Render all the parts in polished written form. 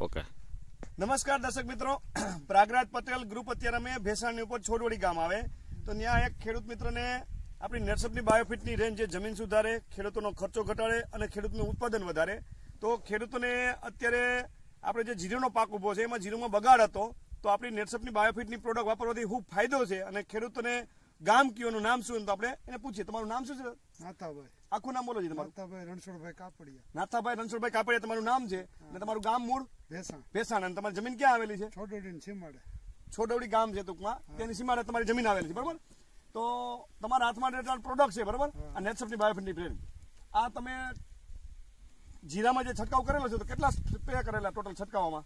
Okay. નમસ્કાર દર્શક મિત્રો, પ્રાગરાજ પટેલ ગ્રુપ અત્યારે અમે ભેસાણની ઉપર છોડવડી ગામ આવે તો ત્યાં એક ખેડૂત મિત્રને આપણી નેટસપની બાયોફિટની રેન્જ જે જમીન સુધારે, ખેડૂતોનો ખર્ચો ઘટાડે અને ખેડૂતનું ઉત્પાદન વધારે. તો ખેડૂતોને અત્યારે આપણે જે જીરુનો પાક ઉભો છે એમાં જીરુમાં બગાડ હતો, તો આપણી નેટસપની બાયોફિટની પ્રોડક્ટ વાપરવાથી ખૂબ ફાયદો છે. અને ખેડૂતોને ગામ કયોનું નામ શું, તો આપણે એને પૂછીએ. તમારું નામ શું છે? નાથાભાઈ. આખું નામ બોલો છે તમારું? નાથાભાઈ રણછોડભાઈ કાપડિયા. નાથાભાઈ રણછોડભાઈ કાપડિયા તમારું નામ છે અને તમારું ગામ મૂળ ભેસાણ. અને તમારી જમીન ક્યાં આવેલી છે? છોડવડી સીમાડે. છોડવડી ગામ છે ટૂંકમાં, તેની સીમાડે તમારી જમીન આવેલી છે, બરોબર? તો તમારા હાથમાં પ્રોડક્ટ છે, બરોબર? આ નેટસપની બાયોફિટની પ્રેમ. આ તમે જીરામાં જે છંટકાવ કરેલો છે તો કેટલા સ્પ્રે કરેલા ટોટલ છંટકાવમાં?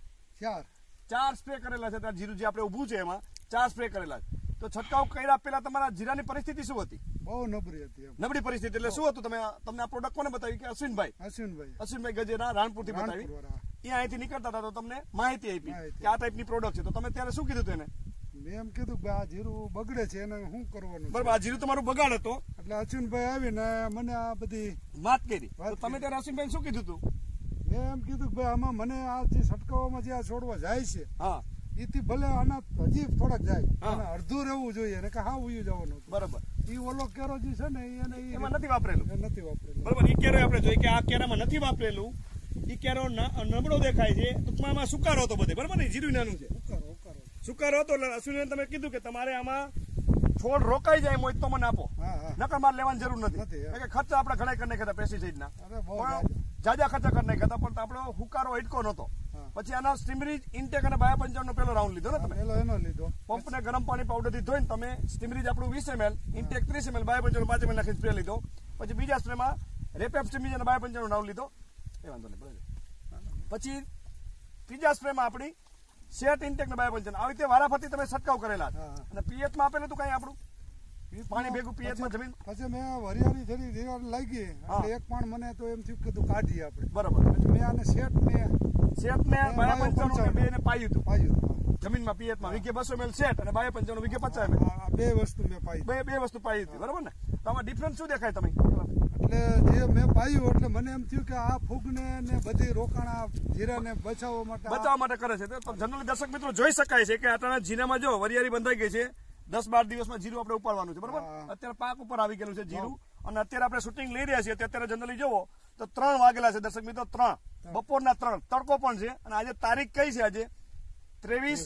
4 સ્પ્રે કરેલા છે. ત્યાં જીરું જે આપણે ઊભું છે એમાં 4 સ્પ્રે કરેલા છે. તો છંટકાવ કર્યા પહેલા તમારા જીરાની પરિસ્થિતિ શું હતી? બહુ નબળી હતી. નબળી પરિસ્થિતિ એટલે શું હતું? તમને આ પ્રોડક્ટ કોને બતાવી? કે અશ્વિનભાઈ ગજેરા રાણપુરથી બતાવી. અહીંયા અહીંથી નીકળતા હતા તો તમને માહિતી આપી કે આ ટાઈપની પ્રોડક્ટ છે. તો તમે ત્યારે શું કીધું તેને? મેં એમ કીધું કે આ જીરું બગડે છે એને શું કરવાનું? બરાબર, આ જીરું તમારું બગાડ હતો એટલે અશ્વિનભાઈ આવીને મને આ બધી વાત કરી. તમે ત્યારે અશ્વિનભાઈ શું કીધું હતું? મેં એમ કીધું કે આમાં મને આ જે છટકાવવામાં જે આ છોડવા જાય છે, હા, એથી ભલે આના હજી થોડાક જાય અને અડધું રહેવું જોઈએ ને કે હા ઉયું જવાનું. બરાબર. એ ઓલો કેરો જે છે ને એમાં નથી વાપરેલું. બરાબર. એ કેરો આપણે જોઈએ કે આ કેરામાં નથી વાપરેલું. એ કેરો નબળો દેખાય છે. ટૂંકમાં આમાં સુકારો હતો બધે, બરાબર ને? જીરું નાનું છે, સુકારો હતો. એટલે અશ્વિને તમે કીધું કે તમારે આમાં છોડ રોકાઈ જાય મોય તો મને આપો, નકર મારે લેવાની જરૂર નથી. ખર્ચા આપણે ઘણા કરી નાખ્યા પેસ્ટિસાઇડના, જાજા ખર્ચા કરી નાખ્યા, પણ આપણો હુકારો અટકો નતો. પછી આના સ્ટીમરીજ ઇન્ટેક અને બાયો55 નો પેલો રાઉન્ડ લીધો ને તમે? એનો લીધો. પંપને ગરમ પાણી પાવડર થી ધોઈને તમે સ્ટીમરીજ આપણું 20 ml, ઇન્ટેક 30 ml, બાયો55 5 ml નાખી સ્પ્રે લીધો. પછી બીજા સ્પ્રેમાં રેપેપ સ્ટીમરીજ અને બાયો55 નો રાઉન્ડ લીધો. એ વાંધો નહીં, બરાબર. પછી ત્રીજા સ્પ્રેમાં આપણી સેટ ઇન્ટેક ને બાયો55 આવી રીતે વારાફરતી તમે છંટકાવ કરેલા. અને પીએચ માં આપેલું હતું કઈ આપણું પાણી ભેગું પીએચ માં જમીન? પછી મેં વરિયાળી જરી દિવાળ લાગી એટલે એક પણ મને તો એમ થયું કે તું કાઢીએ આપણે. બરાબર. મેં આને સેટ ને બાયો55 બે ને પાયું હતું જમીનમાં. પીએચ માં વીઘે 200 ml સેટ અને બાયો55 વીઘે 50 ml. બે વસ્તુ મેં પાઈ. બે વસ્તુ પાઈ હતી, બરાબર ને? તો આમાં ડિફરન્સ શું દેખાય તમે? એટલે જે મેં પાયું એટલે મને એમ થયું કે આ ફૂગને ને બધી રોકાણા જીરાને બચાવવા માટે કરે છે. તો જનરલી દર્શક મિત્રો જોઈ શકાય છે કે આટલા જીરામાં જો વરિયાળી બંધાઈ ગઈ છે. 10-12 દિવસમાં જીરું આપણે ઉપાડવાનું છે, બરાબર? અત્યારે પાક ઉપર આવી ગયેલું છે જીરું. અને અત્યારે આપણે શૂટિંગ લઈ રહ્યા છીએ. અત્યારે જનરલી જોવો તો 3 વાગેલા છે દર્શક મિત્રો, 3 બપોરના 3. તડકો પણ છે. અને આજે તારીખ કઈ છે? આજે 23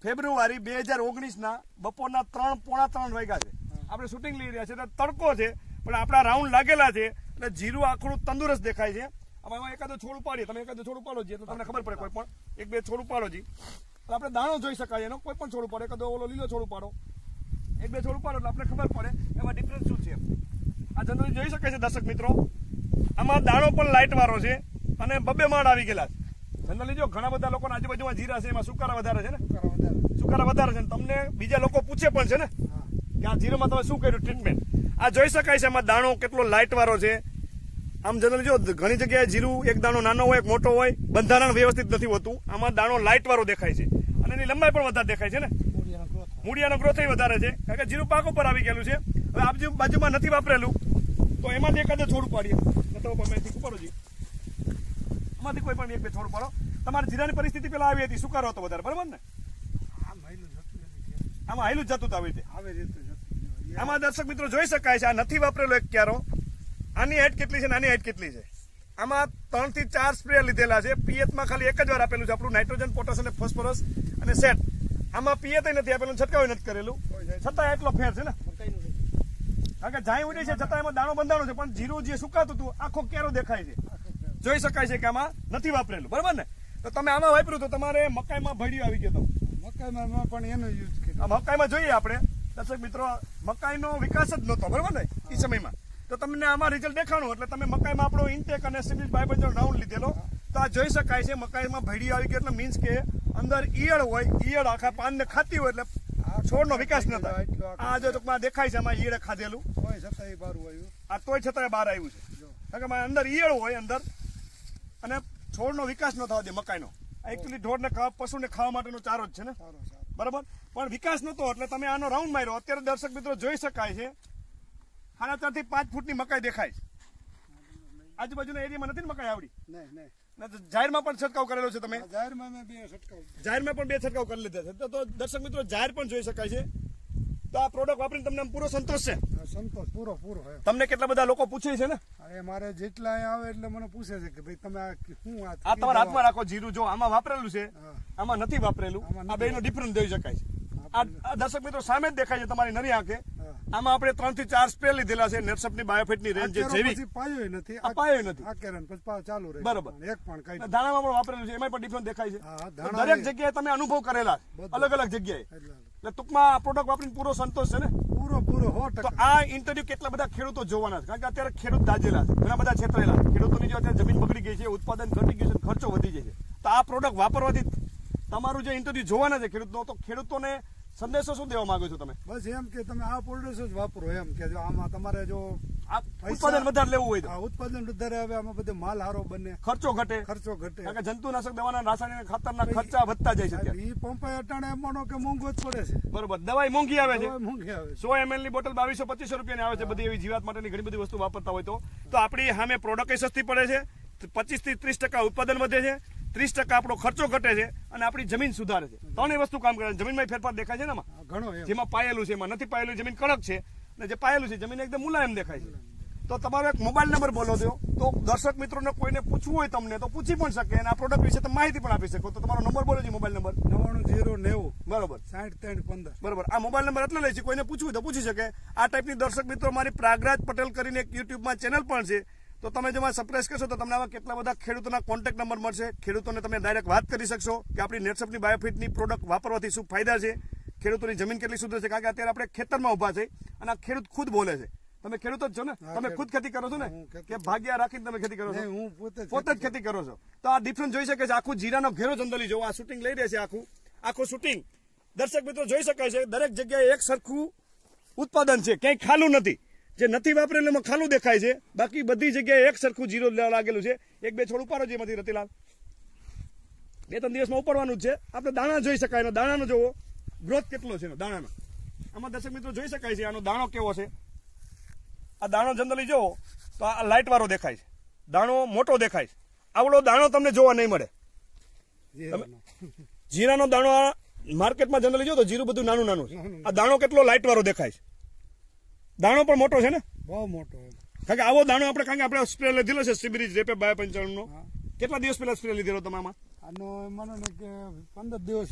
ફેબ્રુઆરી 2019 ના બપોરના 3 પોણા 3 વાગ્યા છે. આપણે શૂટિંગ લઈ રહ્યા છીએ. તડકો છે પણ આપણા રાઉન્ડ લાગેલા છે એટલે જીરું આખું તંદુરસ્ત દેખાય છે. આમાં એકાદો છોડ ઉપાડીએ, તમે એકાદો છોડ ઉપાડો એટલે તમને ખબર પડે. કોઈ પણ 1-2 છોડ ઉપાડો જી, આપણે દાણો જોઈ શકાય એનો. કોઈ પણ છોડ ઉપાડો, એકાદો ઓલો લીલો છોડ ઉપાડો, 1-2 છોડ ઉપાડો એટલે આપણે ખબર પડે એમાં ડિફરન્સ શું છે. આ જનરલી જોઈ શકાય છે દર્શક મિત્રો. આમાં દાણો પણ લાઇટ વાળો છે અને 2 માળ આવી ગયેલા છે. જનરલી જો ઘણા બધા લોકોના આજુબાજુમાં જીરા છે એમાં સુકારા વધારે છે ને, સુકારા વધારે છે. તમને બીજા લોકો પૂછે પણ છે ને કે આ જીરામાં તમે શું કર્યું ટ્રીટમેન્ટ. આ જોઈ શકાય છે આમાં દાણો કેટલો લાઇટ વાળો છે. આમ જનરલી જો ઘણી જગ્યાએ જીરું એક દાણો નાનો હોય, એક મોટો હોય, બંધારણ વ્યવસ્થિત નથી હોતું. આમાં દાણો લાઇટ વાળો દેખાય છે અને એની લંબાઈ પણ વધારે દેખાય છે ને. મૂળિયાનો ગ્રોથ વધારે છે કારણ કે જીરું પાક ઉપર આવી ગયેલું છે. હવે આ બાજુમાં નથી વાપરેલું તો એમાંથી એકાદો છોડ ઉપાડીએ. ઉપાડો જી, એમાંથી કોઈ પણ 1-2 છોડ ઉપાડો. તમારી જીરાની પરિસ્થિતિ પેલા આવી હતી, સુકારો હતો વધારે, બરાબર ને? આમાં હાઈલું જતું આવી રીતે. આમાં દર્શક મિત્રો જોઈ શકાય છે આ નથી વાપરેલો એક ક્યારો. આની હાઈટ કેટલી છે, આની હાઈટ કેટલી છે? આમાં 3 થી 4 સ્પ્રે લીધેલા છે. પીએચમાં ખાલી એક જ વાર આપેલું છે આપણું નાઇટ્રોજન, પોટાશ અને ફોસ્ફરસ અને સેટ. આમાં પીએચ નથી આપેલું, છંટકાવ નથી કરેલું, છતાં એટલો ફેર છે ને. કારણ કે જાય ઉડી છે છતાં એમાં દાણો બંધાણો છે પણ જીરું જે સુકાતું હતું આખો કેરો દેખાય છે. જોઈ શકાય છે કે આમાં નથી વાપરેલું, બરાબર ને? તો તમે આમાં વાપર્યું તો તમારે મકાઈમાં ભડિયો આવી ગયો. મકાઈમાં પણ એનો યુઝ કર્યો. મકાઈમાં જોઈએ આપણે દર્શક મિત્રો, મકાઈનો વિકાસ જ નહોતો, બરાબર ને એ સમયમાં. તો તમને આમાં રિઝલ્ટ દેખાણું એટલે તમે મકાઈમાં આપણો ઇન્ટેક અને સ્ટીમરીજ બાયો55 રાઉન્ડ લીધેલો. તો આ જોઈ શકાય છે મકાઈમાં ભડિયો આવી ગયો એટલે મીન્સ કે અંદર ઈયળ હોય, ઈયળ આખા પાનને ખાતી હોય એટલે છોડનો વિકાસ ન થાય. આ જો ટૂંકમાં દેખાય છે આમાં ઈયળે ખાધેલું, આ તોય છતાંય બહાર આવ્યું છે. કારણ કે અંદર ઈયળ હોય અંદર અને છોડનો વિકાસ ન થવા દે મકાઈનો. એકચ્યુઅલી ઢોરને પશુને ખાવા માટેનો ચારો જ છે ને, બરાબર? પણ વિકાસ નતો એટલે તમે આનો રાઉન્ડ માર્યો. અત્યારે દર્શક મિત્રો જોઈ શકાય છે 4.5 થી 5 ફૂટની મકાઈ દેખાય છે. આજુબાજુના એરિયામાં નથી ને મકાઈ આવડી? જાહેરમાં પણ છંટકાવ કરેલો છે તમે? જાહેરમાં મેં 2 છંટકાવ. જાહેરમાં પણ 2 છંટકાવ કરી લીધા છે. તો દર્શક મિત્રો જાહેર પણ જોઈ શકાય છે. તો આ પ્રોડક્ટ વાપરીને તમને પૂરો સંતોષ છે? સંતોષ પૂરો હે. તમને કેટલા બધા લોકો પૂછે છે ને? અરે મારે જેટલા અહીંયા આવે એટલે મને પૂછે છે કે ભાઈ તમે શું આ તમારા હાથમાં રાખો જીરું. જો આમાં વાપરેલું છે, આમાં નથી વાપરેલું. આ બેનો ડિફરન્સ જોઈ શકાય છે. આ દર્શક મિત્રો સામે જ દેખાય છે તમારી નરી આંખે. આમાં આપણે 3 થી 4 સ્પ્રે લીધેલા છે નેટસપની બાયોફિટની રેન્જ, જે જૈવિક. પાયો નથી, પાયો નથી. આ કેરન પછી ચાલુ રહે. બરોબર. એક પણ કઈ દાણામાં પણ વાપરેલું છે, એમાં પણ ડિફરન્સ દેખાય છે. દરેક જગ્યાએ તમે અનુભવ કરેલા અલગ અલગ જગ્યાએ. એટલે ટૂંકમાં આ પ્રોડક્ટ વાપરીને પૂરો સંતોષ છે ને? પૂરો 100%. તો આ ઇન્ટરવ્યુ કેટલા બધા ખેડૂતો જોવાના છે, કારણ કે અત્યારે ખેડૂત દાજેલા છે, ઘણા બધા છેતરેલા. ખેડૂતોની જો અત્યારે જમીન બગડી ગઈ છે, ઉત્પાદન ઘટી ગયું છે, ખર્ચો વધી જાય છે. તો આ પ્રોડક્ટ વાપરવાથી તમારું જે ઇન્ટરવ્યુ જોવાના છે ખેડૂતો, તો ખેડૂતોને સંદેશો શું દેવા માંગો છો તમે? બસ એમ કે તમે આ પ્રોડક્ટ જ વાપરો, એમ કે જો આમાં તમારે જો ઉત્પાદન વધારે લેવું હોય તો ઉત્પાદન વધારે આવે, આમાં બધે માલ સારો બને, ખર્ચો ઘટે. કારણ કે જંતુનાશક દવાના રાસાયણિક ખાતરના ખર્ચા વધતા જાય છે. ઈ પંપે અટાણે માનો કે મોંઘો જ પડે છે. બરોબર. દવાઈ મોંઘી આવે છે. 100 ml ની બોટલ 2200-2500 રૂપિયાની આવે છે. બધી એવી જીવાત માટેની ઘણી બધી વસ્તુ વાપરતા હોય તો આપણી સામે પ્રોડક્ટ સસ્તી પડે છે. 25 થી 30% ઉત્પાદન વધે છે, 30% આપણો ખર્ચો ઘટે છે, અને આપણી જમીન સુધારે છે. ત્રણેય વસ્તુ કામ કરે છે. જમીનમાં ફેરફાર દેખાય છે ને એમાં ઘણો. જેમાં પાયેલું છે, એમાં નથી પાયેલું, જમીન કડક છે, અને જે પાયેલું છે જમીન એકદમ મુલાયમ દેખાય છે. તો તમારો એક મોબાઈલ નંબર બોલો દો, તો દર્શક મિત્રોને કોઈને પૂછવું હોય તમને તો પૂછી પણ શકે, અને આ પ્રોડક્ટ વિશે તમે માહિતી પણ આપી શકો. તો તમારો નંબર બોલો છે, મોબાઈલ નંબર? 9990. બરોબર. 6315. બરોબર. આ મોબાઈલ નંબર એટલે લે છે, કોઈને પૂછવું હોય તો પૂછી શકે. આ ટાઈપની દર્શક મિત્રો મારી પ્રાગરાજ પટેલ કરીને એક યુટ્યુબમાં ચેનલ પણ છે. તો તમે જેમાં સબસ્ક્રાઇબ કરશો તો તમને આવા કેટલા બધા ખેડૂતોના કોન્ટેક્ટ નંબર મળશે. ખેડૂતોને તમે ડાયરેક્ટ વાત કરી શકશો કે આપણી નેટસપની બાયોફિટની પ્રોડક્ટ વાપરવાથી શું ફાયદા છે, ખેડૂતોની જમીન કેટલી સુધરે છે. કારણ કે અત્યારે આપણે ખેતરમાં ઉભા છે અને આ ખેડૂત ખુદ બોલે છે. તમે ખેડૂત જ છો ને? તમે ખુદ ખેતી કરો છો ને? કે ભાગ્યા રાખીને તમે ખેતી કરો છો? હું પોતે જ ખેતી કરો છો. તો આ ડિફરન્સ જોઈ શકે છે. આખું જીરાનો ઘેરો જંદલી જોવો, આ શૂટિંગ લઈ રહ્યા છે. આખું શૂટિંગ દર્શક મિત્રો જોઈ શકાય છે. દરેક જગ્યાએ એક સરખું ઉત્પાદન છે, ક્યાંય ખાલું નથી. જે નથી વાપરેલું એમાં ખાલું દેખાય છે, બાકી બધી જગ્યાએ એક સરખું જીરો લાગેલું છે. 1-2 છોડ ઉપાડો છે એમાંથી રતિલાલ, 2-3 દિવસમાં ઉપાડવાનું જ છે. આપણે દાણા જોઈ શકાય. દાણાનો જોવો ગ્રોથ કેટલો છે દાણાનો. આમાં દર્શક મિત્રો જોઈ શકાય છે આનો દાણો કેવો છે. આ દાણો જનરલી જોવો તો આ લાઇટ વાળો દેખાય છે, દાણો મોટો દેખાય છે. આવડો દાણો તમને જોવા નહીં મળે. જીરાનો દાણો માર્કેટમાં જનરલી જો તો જીરું બધું નાનું નાનું છે. આ દાણો કેટલો લાઇટ વાળો દેખાય છે. દાણો પણ મોટો છે ને? બહુ મોટો. કારણ કે આવો દાણો આપણે સ્પ્રે લીધેલો છે સિબિરીજ રેપે 295 નો. કેટલા દિવસ પહેલા સ્પ્રે લીધેલો તમે આમાં? આનો મને કે 15 દિવસ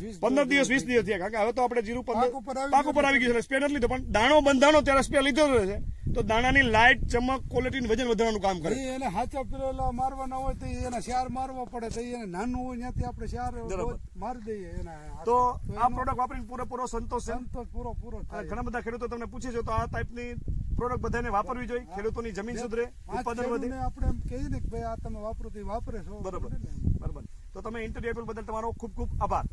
20 દિવસ થયા. કારણ કે હવે તો આપણે જીરું પાક ઉપર આવી ગયું છે, સ્પ્રે નથી લીધો. પણ દાણો બંધાણો ત્યારે સ્પ્રે લીધો છે. તો દાણાની લાઇટ, ચમક, ક્વોલિટી, વજન વધારવાનું કામ કરે. એને હાચા પેલા મારવાના હોય તો એને શાર મારવો પડે, તો એને નાનું હોય ત્યાંથી આપણે શાર મારી દઈએ એના. તો આ પ્રોડક્ટ વાપરીને પૂરેપૂરો સંતોષ છે. સંતોષ પૂરો થાય. ઘણા બધા ખેડૂતો તમને પૂછે છે, તો આ ટાઈપની પ્રોડક્ટ બધાને વાપરવી જોઈએ. ખેડૂતોની જમીન સુધરે, ઉત્પાદન વધે. આપણે એમ કહીએ ને કે ભાઈ આ તમે વાપરો તો વાપરે છો. બરોબર. તો તમે ઇન્ટરવ્યુ બદલ તમારો ખૂબ ખૂબ આભાર.